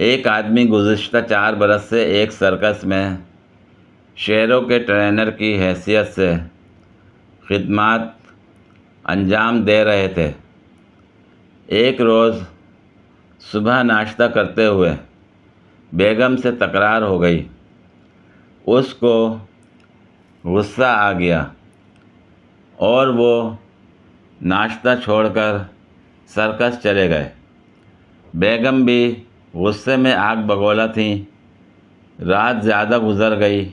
ایک آدمی گزشتہ 4 برس سے ایک سرکس میں شیروں کے ٹرینر کی حیثیت سے خدمات انجام دے رہے تھے۔ ایک روز صبح ناشتہ کرتے ہوئے بیگم سے تکرار ہو گئی۔ اس کو غصہ آ گیا اور وہ ناشتہ چھوڑ کر سرکس چلے گئے۔ بیگم بھی غصے میں آگ بگولا تھیں۔ رات زیادہ گزر گئی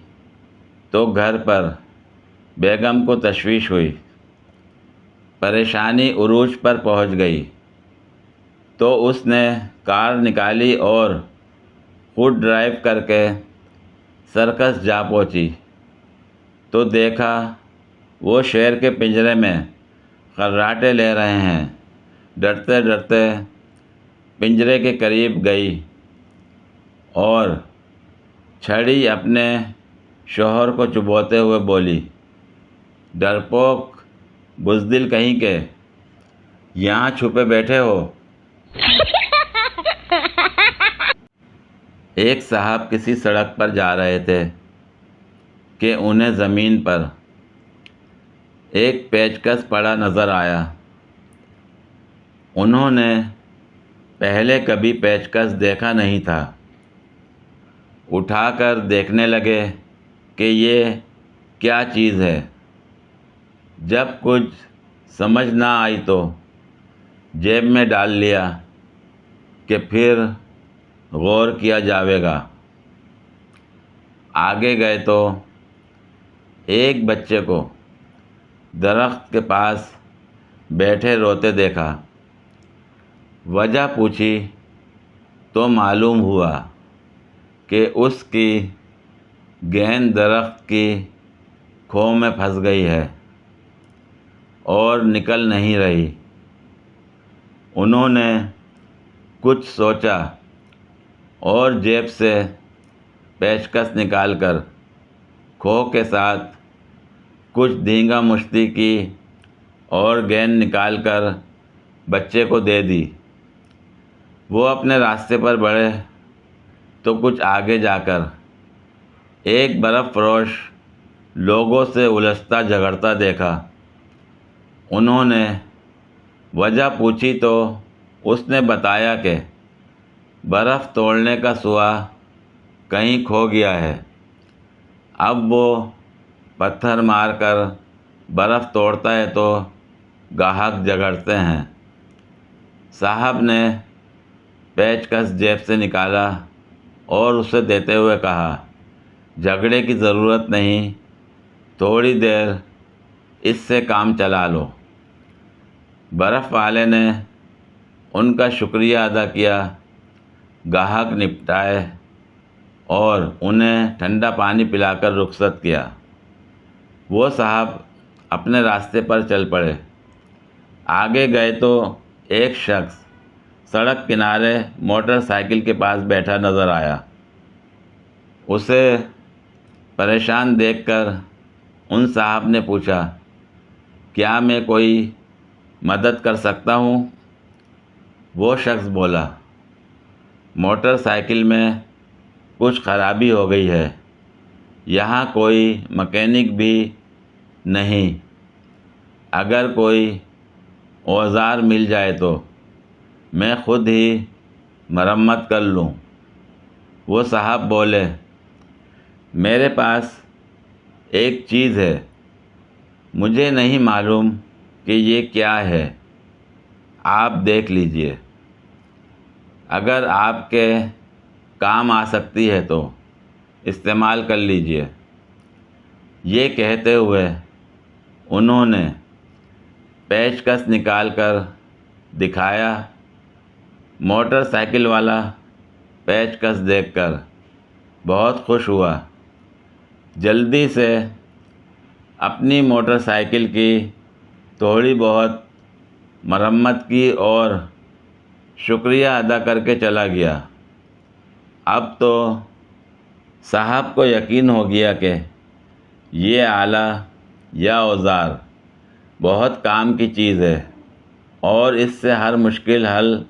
تو گھر پر بیگم کو تشویش ہوئی۔ پریشانی عروج پر پہنچ گئی تو اس نے کار نکالی اور خود ڈرائیو کر کے سرکس جا پہنچی تو دیکھا وہ شیر کے پنجرے میں خراٹے لے رہے ہیں۔ ڈرتے ڈرتے پنجرے کے قریب گئی اور چھڑی اپنے شوہر کو چبوتے ہوئے بولی، ڈرپوک بزدل کہیں کے، یہاں چھپے بیٹھے ہو۔ ایک صاحب کسی سڑک پر جا رہے تھے کہ انہیں زمین پر ایک پیچکس پڑا نظر آیا۔ انہوں نے پہلے کبھی پیچکس دیکھا نہیں تھا۔ اٹھا کر دیکھنے لگے کہ یہ کیا چیز ہے۔ جب کچھ سمجھ نہ آئی تو جیب میں ڈال لیا کہ پھر غور کیا جاوے گا۔ آگے گئے تو ایک بچے کو درخت کے پاس بیٹھے روتے دیکھا۔ وجہ پوچھی تو معلوم ہوا کہ اس کی گیند درخت کی کھو میں پھنس گئی ہے اور نکل نہیں رہی۔ انہوں نے کچھ سوچا اور جیب سے پیچکس نکال کر کھو کے ساتھ کچھ دھینگا مشتی کی اور گیند نکال کر بچے کو دے دی۔ وہ اپنے راستے پر بڑھے تو کچھ آگے جا کر ایک برف فروش لوگوں سے الجھتا جھگڑتا دیکھا۔ انہوں نے وجہ پوچھی تو اس نے بتایا کہ برف توڑنے کا سوا کہیں کھو گیا ہے۔ اب وہ پتھر مار کر برف توڑتا ہے تو گاہک جھگڑتے ہیں۔ صاحب نے پیچکس جیب سے نکالا اور اسے دیتے ہوئے کہا، جھگڑے کی ضرورت نہیں، تھوڑی دیر اس سے کام چلا لو۔ برف والے نے ان کا شکریہ ادا کیا، گاہک نپٹائے اور انہیں ٹھنڈا پانی پلا کر رخصت کیا۔ وہ صاحب اپنے راستے پر چل پڑے۔ آگے گئے تو ایک شخص سڑک کنارے موٹر سائیکل کے پاس بیٹھا نظر آیا۔ اسے پریشان دیکھ کر ان صاحب نے پوچھا، کیا میں کوئی مدد کر سکتا ہوں؟ وہ شخص بولا، موٹر سائیکل میں کچھ خرابی ہو گئی ہے، یہاں کوئی مکینک بھی نہیں، اگر کوئی اوزار مل جائے تو میں خود ہی مرمت کر لوں۔ وہ صاحب بولے، میرے پاس ایک چیز ہے، مجھے نہیں معلوم کہ یہ کیا ہے، آپ دیکھ لیجئے، اگر آپ کے کام آ سکتی ہے تو استعمال کر لیجئے۔ یہ کہتے ہوئے انہوں نے پیچکس نکال کر دکھایا۔ موٹر سائیکل والا پیچکس دیکھ کر بہت خوش ہوا۔ جلدی سے اپنی موٹر سائیکل کی تھوڑی بہت مرمت کی اور شکریہ ادا کر کے چلا گیا۔ اب تو صاحب کو یقین ہو گیا کہ یہ آلہ یا اوزار بہت کام کی چیز ہے اور اس سے ہر مشکل حل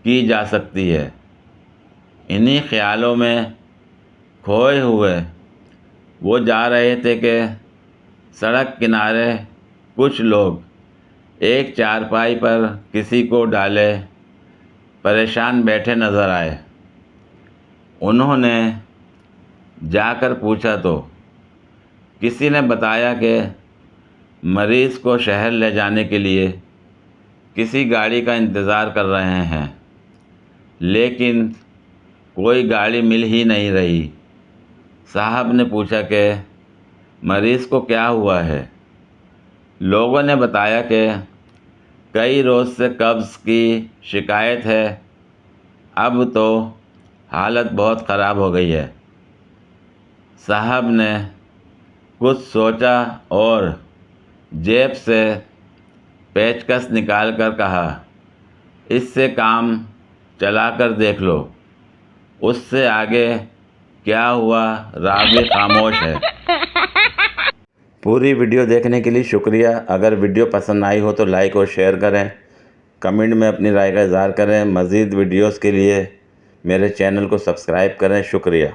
کی جا سکتی ہے۔ انہی خیالوں میں کھوئے ہوئے وہ جا رہے تھے کہ سڑک کنارے کچھ لوگ ایک چارپائی پر کسی کو ڈالے پریشان بیٹھے نظر آئے۔ انہوں نے جا کر پوچھا تو کسی نے بتایا کہ مریض کو شہر لے جانے کے لیے کسی گاڑی کا انتظار کر رہے ہیں، لیکن کوئی گاڑی مل ہی نہیں رہی۔ صاحب نے پوچھا کہ مریض کو کیا ہوا ہے؟ لوگوں نے بتایا کہ کئی روز سے قبض کی شکایت ہے، اب تو حالت بہت خراب ہو گئی ہے۔ صاحب نے کچھ سوچا اور جیب سے پیچکس نکال کر کہا، اس سے کام چلا کر دیکھ لو۔ اس سے آگے کیا ہوا راوی خاموش ہے۔ پوری ویڈیو دیکھنے کے لیے شکریہ۔ اگر ویڈیو پسند آئی ہو تو لائک اور شیئر کریں، کمنٹ میں اپنی رائے کا اظہار کریں۔ مزید ویڈیوز کے لیے میرے چینل کو سبسکرائب کریں۔ شکریہ۔